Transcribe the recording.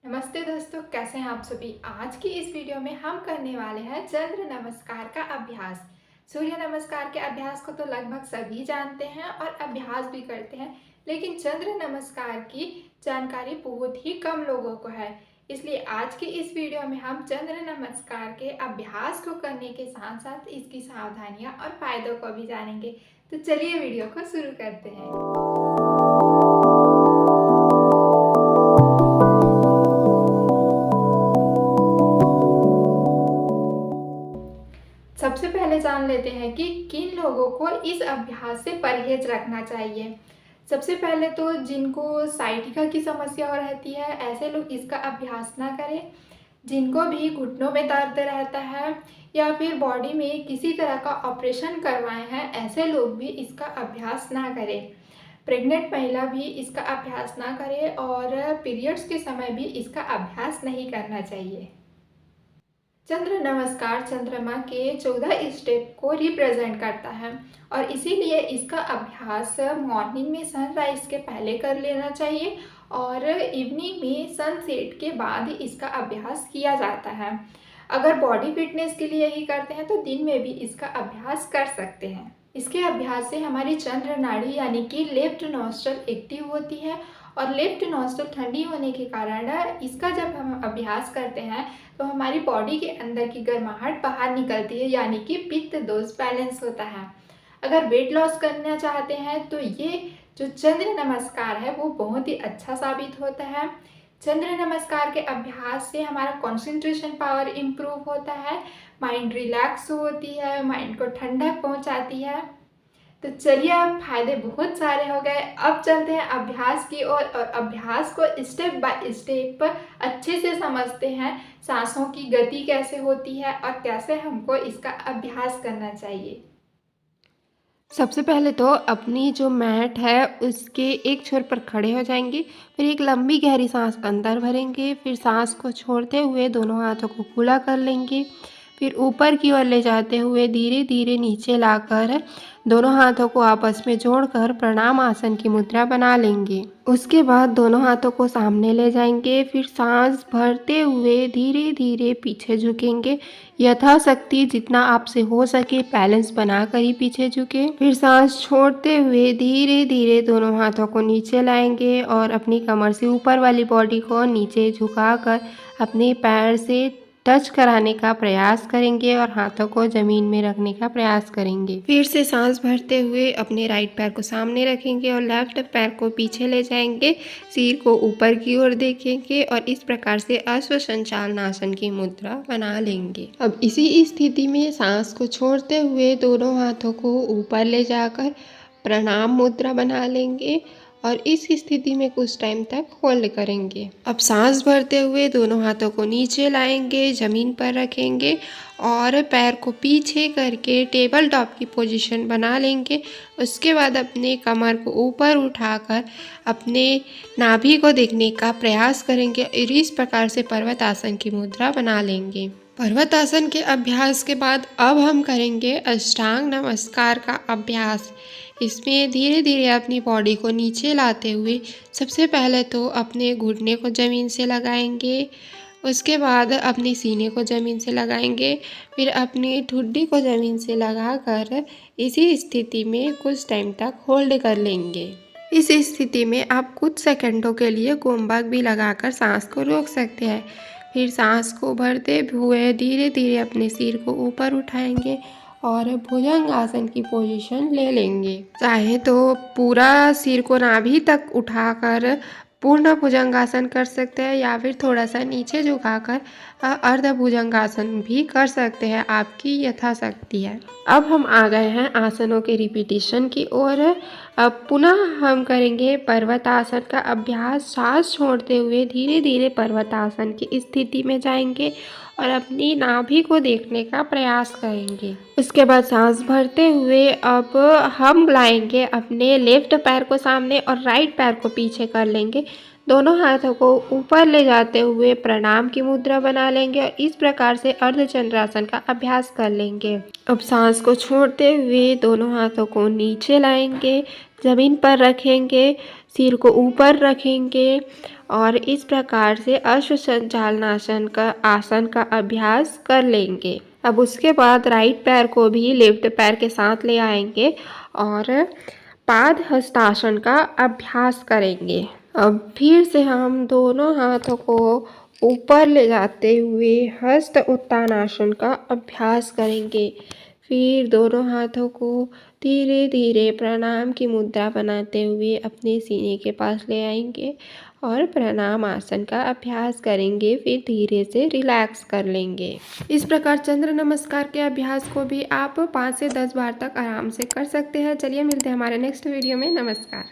नमस्ते दोस्तों, कैसे हैं आप सभी। आज की इस वीडियो में हम करने वाले हैं चंद्र नमस्कार का अभ्यास। सूर्य नमस्कार के अभ्यास को तो लगभग सभी जानते हैं और अभ्यास भी करते हैं, लेकिन चंद्र नमस्कार की जानकारी बहुत ही कम लोगों को है। इसलिए आज की इस वीडियो में हम चंद्र नमस्कार के अभ्यास को करने के साथ साथ इसकी सावधानियां और फायदों को भी जानेंगे। तो चलिए वीडियो को शुरू करते हैं। सबसे पहले जान लेते हैं कि किन लोगों को इस अभ्यास से परहेज रखना चाहिए। सबसे पहले तो जिनको साइटिका की समस्या हो रहती है, ऐसे लोग इसका अभ्यास ना करें। जिनको भी घुटनों में दर्द रहता है या फिर बॉडी में किसी तरह का ऑपरेशन करवाए हैं, ऐसे लोग भी इसका अभ्यास ना करें। प्रेग्नेंट महिला भी इसका अभ्यास ना करे और पीरियड्स के समय भी इसका अभ्यास नहीं करना चाहिए। चंद्र नमस्कार चंद्रमा के 14 स्टेप को रिप्रेजेंट करता है और इसीलिए इसका अभ्यास मॉर्निंग में सनराइज के पहले कर लेना चाहिए और इवनिंग में सनसेट के बाद ही इसका अभ्यास किया जाता है। अगर बॉडी फिटनेस के लिए ही करते हैं तो दिन में भी इसका अभ्यास कर सकते हैं। इसके अभ्यास से हमारी चंद्र नाड़ी यानी कि लेफ्ट नॉस्ट्रल एक्टिव होती है और लेफ्ट नॉस्ट्रल ठंडी होने के कारण इसका जब हम अभ्यास करते हैं तो हमारी बॉडी के अंदर की गर्माहट बाहर निकलती है, यानी कि पित्त दोष बैलेंस होता है। अगर वेट लॉस करना चाहते हैं तो ये जो चंद्र नमस्कार है वो बहुत ही अच्छा साबित होता है। चंद्र नमस्कार के अभ्यास से हमारा कंसंट्रेशन पावर इम्प्रूव होता है, माइंड रिलैक्स होती है, माइंड को ठंडक पहुंचाती है। तो चलिए, अब फायदे बहुत सारे हो गए। अब चलते हैं अभ्यास की ओर और अभ्यास को स्टेप बाय स्टेप अच्छे से समझते हैं। सांसों की गति कैसे होती है और कैसे हमको इसका अभ्यास करना चाहिए। सबसे पहले तो अपनी जो मैट है उसके एक छोर पर खड़े हो जाएंगे। फिर एक लंबी गहरी सांस अंदर भरेंगे। फिर सांस को छोड़ते हुए दोनों हाथों को खुला कर लेंगे। फिर ऊपर की ओर ले जाते हुए धीरे धीरे नीचे लाकर दोनों हाथों को आपस में जोड़कर प्रणाम आसन की मुद्रा बना लेंगे। उसके बाद दोनों हाथों को सामने ले जाएंगे। फिर सांस भरते हुए धीरे धीरे पीछे झुकेंगे। यथाशक्ति जितना आपसे हो सके बैलेंस बनाकर ही पीछे झुके। फिर सांस छोड़ते हुए धीरे धीरे दोनों हाथों को नीचे लाएंगे और अपनी कमर से ऊपर वाली बॉडी को नीचे झुकाकर अपने पैर से टच कराने का प्रयास करेंगे और हाथों को ज़मीन में रखने का प्रयास करेंगे। फिर से सांस भरते हुए अपने राइट पैर को सामने रखेंगे और लेफ्ट पैर को पीछे ले जाएंगे। सिर को ऊपर की ओर देखेंगे और इस प्रकार से अश्व संचालनासन की मुद्रा बना लेंगे। अब इसी स्थिति में सांस को छोड़ते हुए दोनों हाथों को ऊपर ले जाकर प्रणाम मुद्रा बना लेंगे और इस स्थिति में कुछ टाइम तक होल्ड करेंगे। अब सांस भरते हुए दोनों हाथों को नीचे लाएंगे, जमीन पर रखेंगे और पैर को पीछे करके टेबल टॉप की पोजीशन बना लेंगे। उसके बाद अपने कमर को ऊपर उठाकर अपने नाभि को देखने का प्रयास करेंगे और इस प्रकार से पर्वत आसन की मुद्रा बना लेंगे। पर्वत आसन के अभ्यास के बाद अब हम करेंगे अष्टांग नमस्कार का अभ्यास। इसमें धीरे धीरे अपनी बॉडी को नीचे लाते हुए सबसे पहले तो अपने घुटने को ज़मीन से लगाएंगे। उसके बाद अपनी सीने को ज़मीन से लगाएंगे। फिर अपनी ठुड्डी को ज़मीन से लगाकर इसी स्थिति में कुछ टाइम तक होल्ड कर लेंगे। इस स्थिति में आप कुछ सेकंडों के लिए गोम्बाक भी लगाकर सांस को रोक सकते हैं। फिर सांस को भरते हुए धीरे धीरे अपने सिर को ऊपर उठाएंगे और भुजंग आसन की पोजीशन ले लेंगे। चाहे तो पूरा सिर को नाभि तक उठाकर पूर्ण भुजंगासन कर सकते हैं या फिर थोड़ा सा नीचे झुकाकर अर्ध भुजंगासन भी कर सकते हैं, आपकी यथाशक्ति है। अब हम आ गए हैं आसनों के रिपीटिशन की ओर। अब पुनः हम करेंगे पर्वतासन का अभ्यास। सांस छोड़ते हुए धीरे धीरे पर्वतासन की स्थिति में जाएंगे और अपनी नाभि को देखने का प्रयास करेंगे। उसके बाद सांस भरते हुए अब हम लाएंगे अपने लेफ्ट पैर को सामने और राइट पैर को पीछे कर लेंगे। दोनों हाथों को ऊपर ले जाते हुए प्रणाम की मुद्रा बना लेंगे और इस प्रकार से अर्धचंद्रासन का अभ्यास कर लेंगे। अब सांस को छोड़ते हुए दोनों हाथों को नीचे लाएंगे, ज़मीन पर रखेंगे, सिर को ऊपर रखेंगे और इस प्रकार से अश्व संचालनासन का आसन का अभ्यास कर लेंगे। अब उसके बाद राइट पैर को भी लेफ्ट पैर के साथ ले आएंगे और पाद हस्तासन का अभ्यास करेंगे। अब फिर से हम दोनों हाथों को ऊपर ले जाते हुए हस्त उत्तानासन का अभ्यास करेंगे। फिर दोनों हाथों को धीरे धीरे प्रणाम की मुद्रा बनाते हुए अपने सीने के पास ले आएंगे और प्रणाम आसन का अभ्यास करेंगे। फिर धीरे से रिलैक्स कर लेंगे। इस प्रकार चंद्र नमस्कार के अभ्यास को भी आप 5 से 10 बार तक आराम से कर सकते हैं। चलिए मिलते हैं हमारे नेक्स्ट वीडियो में। नमस्कार।